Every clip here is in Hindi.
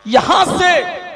यहां से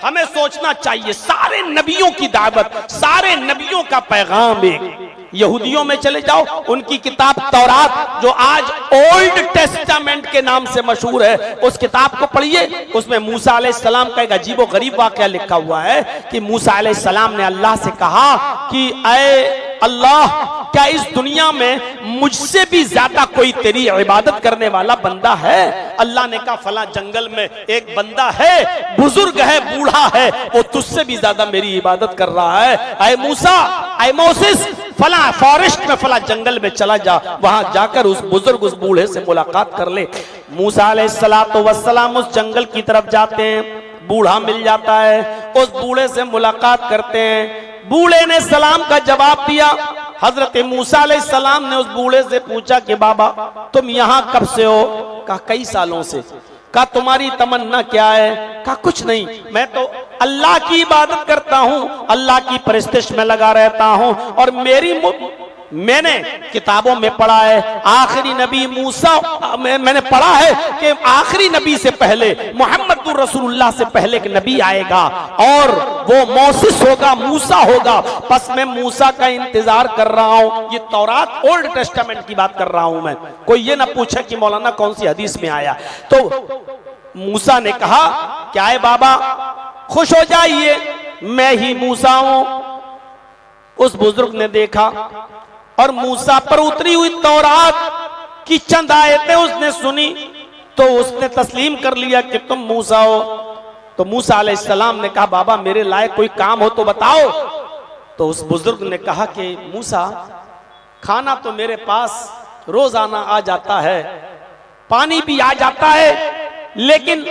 हमें सोचना चाहिए, सारे नबियों की दावत, सारे नबियों का पैगाम एक। यहूदियों में चले जाओ, उनकी किताब तौरात जो आज ओल्ड टेस्टामेंट के नाम से मशहूर है, उस किताब को पढ़िए। उसमें मूसा अलैहिस्सलाम का एक अजीबो गरीब वाकया लिखा हुआ है कि मूसा अलैहिस्सलाम ने अल्लाह से कहा कि ऐ अल्लाह, क्या इस दुनिया में मुझसे भी ज्यादा कोई तेरी इबादत करने वाला बंदा है? अल्लाह ने कहा फला जंगल में एक बंदा है, बुजुर्ग है, बूढ़ा है, वो तुझसे भी ज्यादा मेरी इबादत कर रहा है। ऐ मूसा, ऐ मोसेस, फला फॉरेस्ट में, फला जंगल में चला जा, वहां जाकर उस बुजुर्ग, उस बूढ़े से मुलाकात कर ले। मूसा अलैहिस्सलातु वस्सलाम उस जंगल की तरफ जाते हैं, बूढ़ा मिल जाता है, उस बूढ़े से मुलाकात करते हैं। बूढ़े ने सलाम का जवाब दिया। हजरत मूसा अलैहिस्सलाम ने उस बूढ़े से पूछा कि बाबा तुम यहाँ कब से हो? कहा कई सालों से। कहा तुम्हारी तमन्ना क्या है? कहा कुछ नहीं, मैं तो अल्लाह की इबादत करता हूँ, अल्लाह की परस्तिश में लगा रहता हूँ, और मैंने किताबों में पढ़ा है आखिरी नबी मूसा, मैंने पढ़ा है कि आखिरी नबी से पहले मोहम्मदुर रसूलुल्लाह से पहले एक नबी आएगा और वो मोसेस होगा, मूसा होगा, बस मैं मूसा का इंतजार कर रहा हूं। ये तौरात ओल्ड टेस्टामेंट की बात कर रहा हूं मैं। कोई ये ना पूछे कि मौलाना कौन सी हदीस में आया। तो मूसा ने कहा क्या है बाबा, खुश हो जाइए, मैं ही मूसा हूं। उस बुजुर्ग ने देखा और मूसा पर उतरी हुई तौरात की चंद आयतें उसने सुनी, तो उसने तस्लीम कर लिया कि तुम मूसा हो। तो मूसा अलैहिस्सलाम ने कहा बाबा मेरे लायक कोई काम हो तो बताओ। तो उस बुजुर्ग ने कहा कि मूसा, खाना तो मेरे पास रोजाना आ जाता है, पानी भी आ जाता है, लेकिन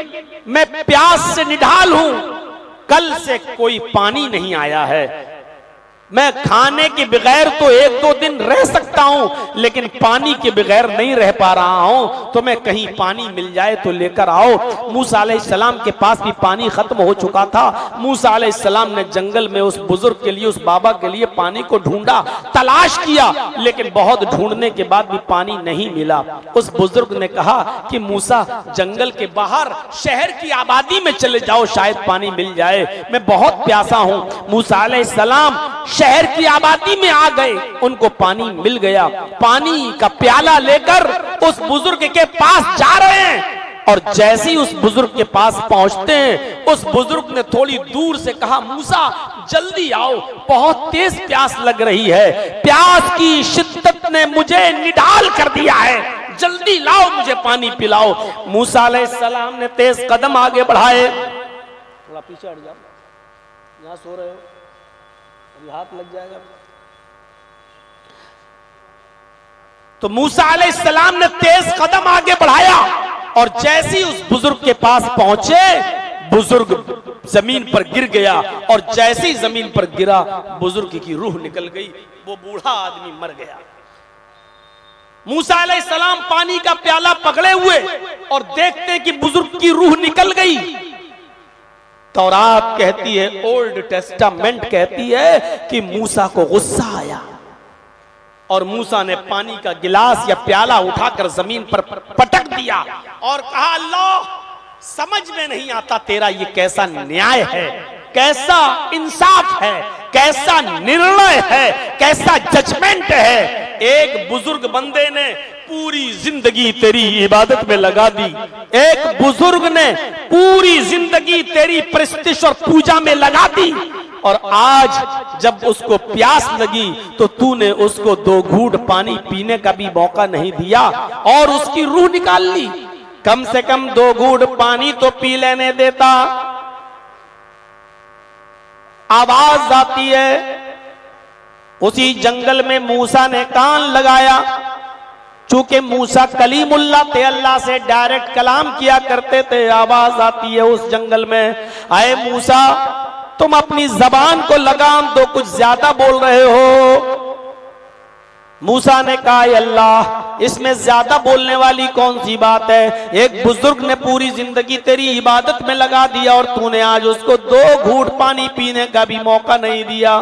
मैं प्यास से निढाल हूं। कल से कोई पानी नहीं आया है। मैं खाने के बगैर तो एक दो दिन रह सकता हूं, लेकिन पानी के बगैर नहीं रह पा रहा हूं। तो मैं कहीं पानी मिल जाए तो लेकर आओ। मूसा अलैहिस्सलाम के पास भी पानी खत्म हो चुका था। मूसा अलैहिस्सलाम ने जंगल में उस बुजुर्ग के लिए, उस बाबा के लिए पानी को ढूंढा, तलाश किया, लेकिन बहुत ढूंढने के बाद भी पानी नहीं मिला। उस बुजुर्ग ने कहा कि मूसा जंगल के बाहर शहर की आबादी में चले जाओ, शायद पानी मिल जाए, मैं बहुत प्यासा हूं। मूसा अलैहिस्सलाम शहर की आबादी में आ गए, उनको पानी मिल गया। पानी का प्याला लेकर उस बुजुर्ग के पास जा रहे हैं, और जैसे ही उस बुजुर्ग के पास पहुंचते हैं, उस बुजुर्ग ने थोड़ी दूर से कहा मूसा जल्दी आओ, बहुत तेज प्यास लग रही है, प्यास की शिद्दत ने मुझे निढाल कर दिया है, जल्दी लाओ मुझे पानी पिलाओ। मूसा अलैहिस्सलाम ने तेज कदम आगे बढ़ाए। थोड़ा पीछे हट जाओ, यहां सो रहे हो, अभी हाथ लग जाएगा। तो मूसा अलैहिस्सलाम ने तेज कदम आगे बढ़ाया, और जैसे ही उस बुजुर्ग के पास पहुंचे, बुजुर्ग जमीन पर गिर गया, और जैसे ही जमीन पर गिरा बुजुर्ग की रूह निकल गई, वो बूढ़ा आदमी मर गया। मूसा अलैहिस्सलाम पानी का प्याला पकड़े हुए और देखते हैं कि बुजुर्ग की रूह निकल गई। तौरात कहती है, ओल्ड टेस्टामेंट कहती है कि मूसा को गुस्सा आया, और मूसा ने पानी का गिलास या प्याला उठाकर जमीन पर पटक दिया और कहा अल्लाह, समझ में नहीं आता तेरा ये कैसा न्याय है, कैसा इंसाफ है, कैसा निर्णय है, कैसा जजमेंट है। एक बुजुर्ग बंदे ने पूरी जिंदगी तेरी इबादत में लगा दी, एक बुजुर्ग ने पूरी जिंदगी तेरी प्रस्तिश और पूजा में लगा दी, और आज जब उसको प्यास लगी तो तूने उसको 2 घूंट पानी पीने का भी मौका नहीं दिया और उसकी रूह निकाल ली। कम से कम 2 घूंट पानी तो पी लेने देता। आवाज आती है, उसी जंगल में मूसा ने कान लगाया। चूंकि मूसा कलीमुल्लाह थे, अल्लाह से डायरेक्ट कलाम किया करते थे। आवाज आती है उस जंगल में, आए मूसा तुम अपनी जबान को लगाम दो, कुछ ज्यादा बोल रहे हो। मूसा ने कहा अल्लाह, इसमें ज्यादा बोलने वाली कौन सी बात है? एक बुजुर्ग ने पूरी जिंदगी तेरी इबादत में लगा दिया और तूने आज उसको 2 घूंट पानी पीने का भी मौका नहीं दिया।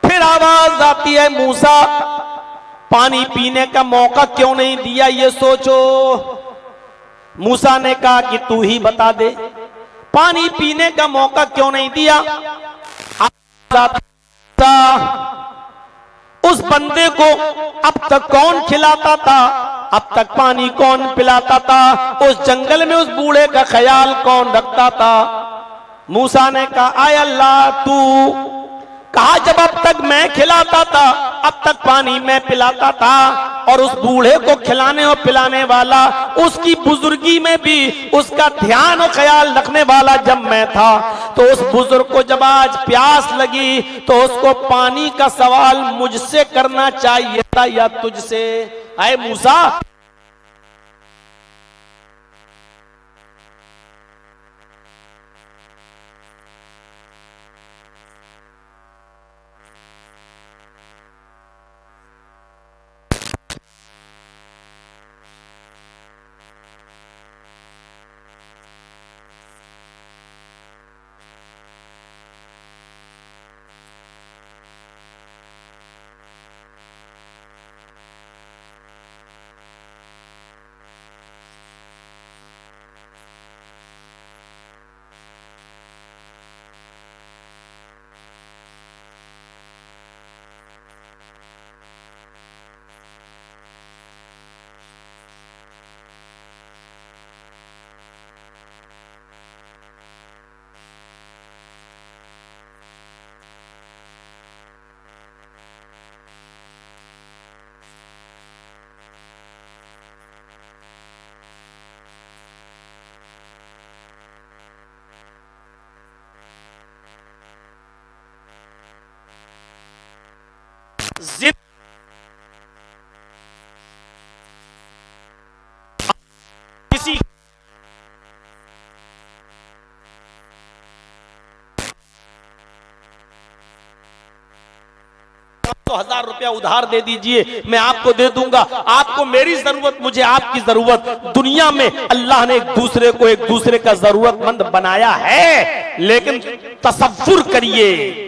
फिर आवाज आती है, मूसा पानी पीने का मौका क्यों नहीं दिया, ये सोचो। मूसा ने कहा कि तू ही बता दे, पानी पीने का मौका क्यों नहीं दिया? उस बंदे को अब तक कौन खिलाता था, अब तक पानी कौन पिलाता था, उस जंगल में उस बूढ़े का ख्याल कौन रखता था? मूसा ने कहा, आय अल्लाह तू कहा जब अब तक मैं खिलाता था, अब तक पानी मैं पिलाता था, और उस बूढ़े को खिलाने और पिलाने वाला, उसकी बुजुर्गी में भी उसका ध्यान और ख्याल रखने वाला जब मैं था, तो उस बुजुर्ग को जब आज प्यास लगी तो उसको पानी का सवाल मुझसे करना चाहिए था या तुझसे? आए मूसा, किसी 1,000 रुपया उधार दे दीजिए, मैं आपको दे दूंगा। आपको मेरी जरूरत, मुझे आपकी जरूरत। दुनिया में अल्लाह ने एक दूसरे का जरूरतमंद बनाया है, लेकिन तसव्वुर करिए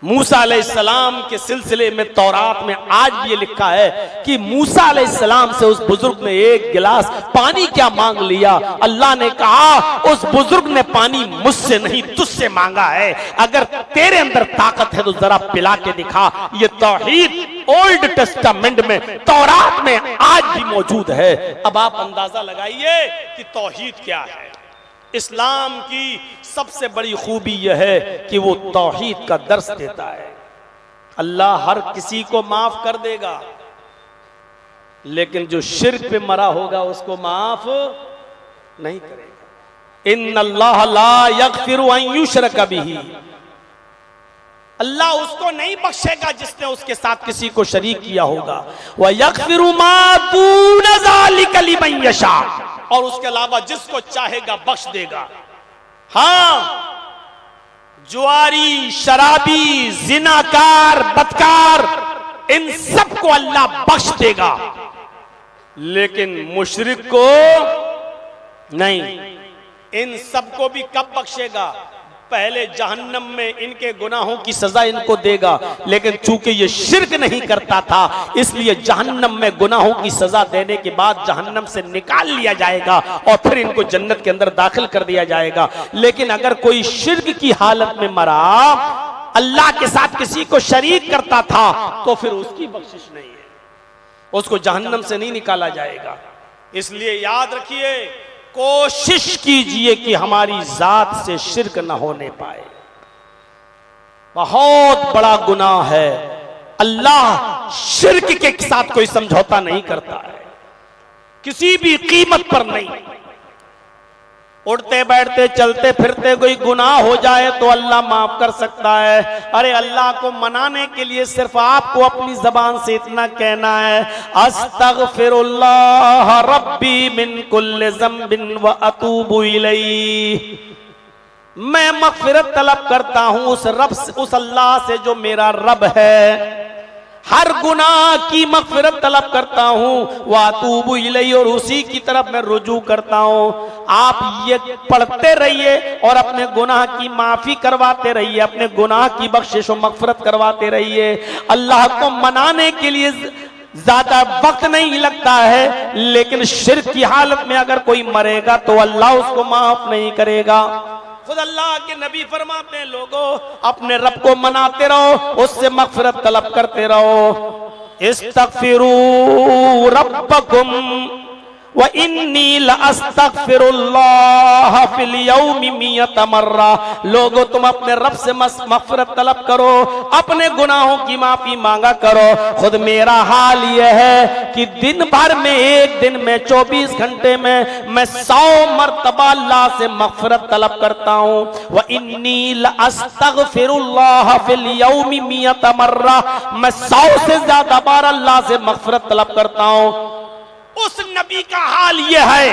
मूसा अलैहिस्सलाम के सिलसिले में तौरात में आज भी ये लिखा है कि मूसा अलैहिस्सलाम से उस बुजुर्ग ने एक गिलास पानी क्या मांग लिया। अल्लाह ने कहा उस बुजुर्ग ने पानी मुझसे नहीं तुझसे मांगा है, अगर तेरे अंदर ताकत है तो जरा पिला के दिखा। ये तौहीद ओल्ड टेस्टामेंट में, तौरात में आज भी मौजूद है। अब आप अंदाजा लगाइए कि तौहीद क्या है। इस्लाम की सबसे बड़ी खूबी यह है कि वो तौहीद का दर्स देता है। अल्लाह हर किसी को माफ कर देगा, लेकिन जो शिर्क पे मरा होगा उसको माफ नहीं करेगा। इन्नल्लाह ला यगफिरु अन युशरक बिही, अल्लाह उसको नहीं बख्शेगा जिसने उसके साथ किसी को शरीक किया होगा। व यगफिरु मा दून ज़ालिका लिमन यशा, और उसके अलावा जिसको चाहेगा बख्श देगा। हाँ, जुआरी, शराबी, जिनाकार, बदकार, इन सबको अल्लाह बख्श देगा, लेकिन मुशरिक को नहीं। इन सबको भी कब बख्शेगा? पहले जहन्नम में इनके गुनाहों की सजा इनको देगा, लेकिन चूंकि ये शिर्क नहीं करता था इसलिए जहन्नम में गुनाहों की सजा देने के बाद जहन्नम से निकाल लिया जाएगा और फिर इनको जन्नत के अंदर दाखिल कर दिया जाएगा। लेकिन अगर कोई शिर्क की हालत में मरा, अल्लाह के साथ किसी को शरीक करता था, तो फिर उसकी बख्शिश नहीं है, उसको जहन्नम से नहीं निकाला जाएगा। इसलिए याद रखिए, कोशिश कीजिए कि हमारी जात से शिर्क न होने पाए। बहुत बड़ा गुनाह है। अल्लाह शिर्क के साथ कोई समझौता नहीं करता है, किसी भी कीमत पर नहीं। उठते बैठते चलते फिरते कोई गुनाह हो जाए तो अल्लाह माफ कर सकता है। अरे अल्लाह को मनाने के लिए सिर्फ आपको अपनी जबान से इतना कहना है, अस्तगफिरुल्लाह रब्बी मिन कुल्लि ज़ंबिन व अतूबु इलैहि। मैं मग़फ़िरत तलब करता हूं उस रब से, उस अल्लाह से जो मेरा रब है। हर गुनाह की मग़फ़िरत तलब करता हूँ, वातूबु इलैहि, और उसी की तरफ मैं रुजू करता हूँ। आप ये पढ़ते रहिए और अपने गुनाह की माफ़ी करवाते रहिए, अपने गुनाह की बख्शिश और मग़फ़िरत करवाते रहिए। अल्लाह को मनाने के लिए ज्यादा वक्त नहीं लगता है, लेकिन शिर्क की हालत में अगर कोई मरेगा तो अल्लाह उसको माफ नहीं करेगा। खुद अल्लाह के नबी फरमाते हैं, लोगों अपने रब को मनाते रहो, उससे मगफिरत तलब करते रहो। इस्तगफिरू रब्बकुम व इन्नी लअस्तगफिरुल्लाह फिल यौमि मियत मर्रा। लोगों तुम अपने रब से मगफिरत तलब करो, अपने गुनाहों की माफी मांगा करो। खुद मेरा हाल यह है कि दिन भर में, एक दिन में 24 घंटे में मैं 100 मर्तबा अल्लाह से मगफिरत तलब करता हूँ। व इन्नी लअस्तगफिरुल्लाह फिल यौमि मियत मर्रा, मैं 100 से ज्यादा बार अल्लाह से मगफिरत तलब करता हूँ। उस नबी का हाल यह है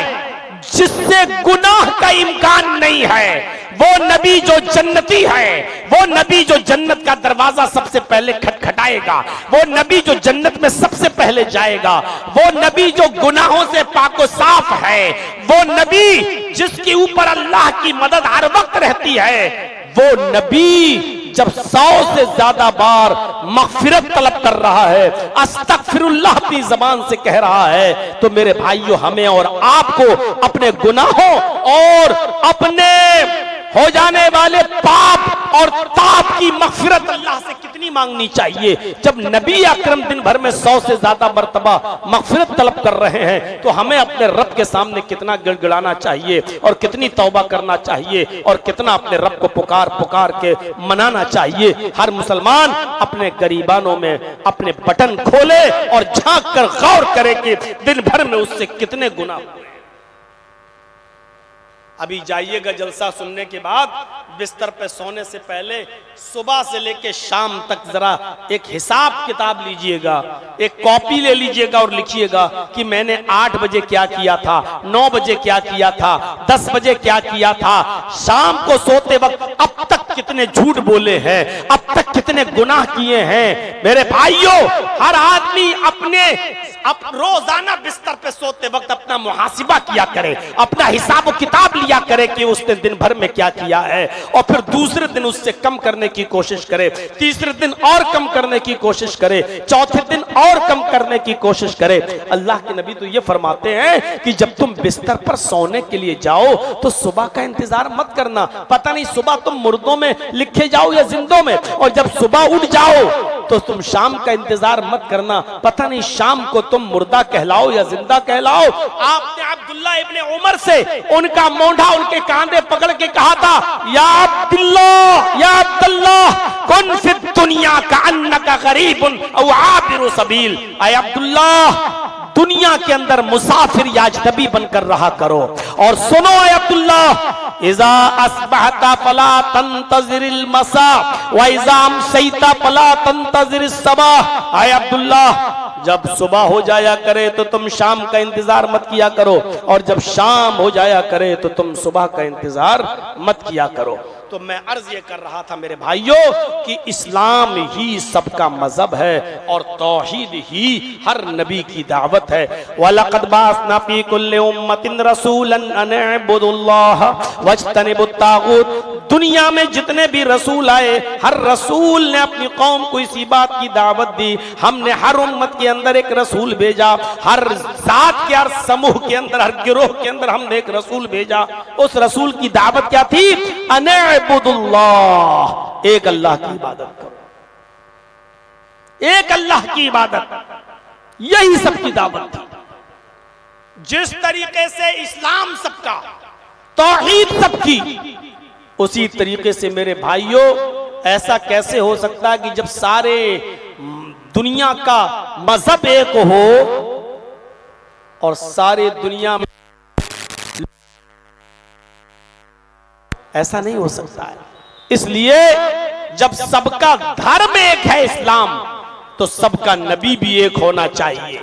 जिससे गुनाह का इम्कान नहीं है, वो नबी जो जन्नती है, वो नबी जो जन्नत का दरवाजा सबसे पहले खटखटाएगा, वो नबी जो जन्नत में सबसे पहले जाएगा, वो नबी जो गुनाहों से पाको साफ है, वो नबी जिसके ऊपर अल्लाह की मदद हर वक्त रहती है, वो नबी जब 100 से ज्यादा बार मगफिरत तलब कर रहा है, अस्तगफिरुल्लाह अपनी जबान से कह रहा है, तो मेरे भाइयों हमें और आपको अपने गुनाहों और अपने हो जाने वाले पाप और ताप की मगफिरत अल्लाह से कितनी मांगनी चाहिए। जब नबी अकरम दिन भर में 100 से ज्यादा मर्तबा मगफिरत तलब कर रहे हैं, तो हमें अपने रब के सामने कितना गिड़गिड़ाना चाहिए और कितनी तौबा करना चाहिए और कितना अपने रब को पुकार पुकार के मनाना चाहिए। हर मुसलमान अपने गरीबानों में अपने बटन खोले और झांक कर गौर करे कि दिन भर में उससे कितने गुनाह। अभी जाइएगा जलसा सुनने के बाद, बिस्तर पे सोने से पहले सुबह से लेके शाम तक जरा एक हिसाब किताब लीजिएगा, एक कॉपी ले लीजिएगा और लिखिएगा कि मैंने 8 बजे क्या किया था, 9 बजे क्या किया था, 10 बजे क्या किया था, शाम को सोते वक्त अब तक कितने झूठ बोले हैं, अब तक कितने गुनाह किए हैं। मेरे भाइयों, हर आदमी अपने रोजाना बिस्तर पे सोते वक्त अपना मुहासिबा किया करे, अपना हिसाब किताब लिया करे कि उसने दिन भर में क्या किया है, और फिर दूसरे दिन उससे कम करने की कोशिश करे, तीसरे दिन और कम करने की कोशिश करे, चौथे दिन और कम करने की कोशिश करे। अल्लाह के नबी तो ये फरमाते हैं कि जब तुम बिस्तर पर सोने के लिए जाओ तो सुबह का इंतजार मत करना, पता नहीं सुबह तुम मुर्दों में लिखे जाओ या जिंदों में, और जब सुबह उठ जाओ तो तुम शाम का इंतजार मत करना, पता नहीं शाम को तुम मुर्दा कहलाओ या जिंदा कहलाओ। आपने अब्दुल्लाह इब्ने उमर से उनका मोंढा उनके कांधे पकड़ के कहा था, या अब्दुल्लाह कुन फिद दुनिया कअन्नका गरीबुन औ आबिरु सबील। ऐ अब्दुल्लाह, दुनिया के अंदर मुसाफिर या अजनबी बनकर रहा करो। और सुनो ऐ अब्दुल्लाह, इज़ा अस्बहता फला तंतज़िरिल मसा व इज़ा अमसैता फला तंतज़िरिस सबह। ऐ अब्दुल्लाह, जब सुबह हो जाया करे तो तुम शाम का इंतजार मत किया करो, और जब शाम हो जाया करे तो तुम सुबह का इंतजार मत किया करो। तो मैं अर्ज ये कर रहा था मेरे भाइयों कि इस्लाम ही सबका मजहब है और तौहीद ही हर नबी की दावत है। वलक़द बाअसना फी कुल्लि उम्मतिन रसूलन अन इअ्बुदुल्लाह वज्तनिबुत तागूत। दुनिया में जितने भी रसूल आए, हर रसूल ने अपनी कौम को इसी बात की दावत दी। हमने हर उम्मत के अंदर एक रसूल भेजा, हर जात के, हर समूह के अंदर, हर गिरोह के अंदर हमने एक रसूल भेजा। उस रसूल की दावत क्या थी? अन इअ्बुदुल्लाह, एक अल्लाह की इबादत करो, एक अल्लाह की इबादत, यही सबकी दावत थी। जिस तरीके से इस्लाम सबका, तौहीद सबकी, उसी तरीके से मेरे भाइयों ऐसा कैसे हो सकता है कि जब सारे दुनिया का मजहब एक हो और सारे दुनिया में, ऐसा नहीं हो सकता है। इसलिए जब सबका धर्म एक है इस्लाम, तो सबका नबी भी एक होना चाहिए।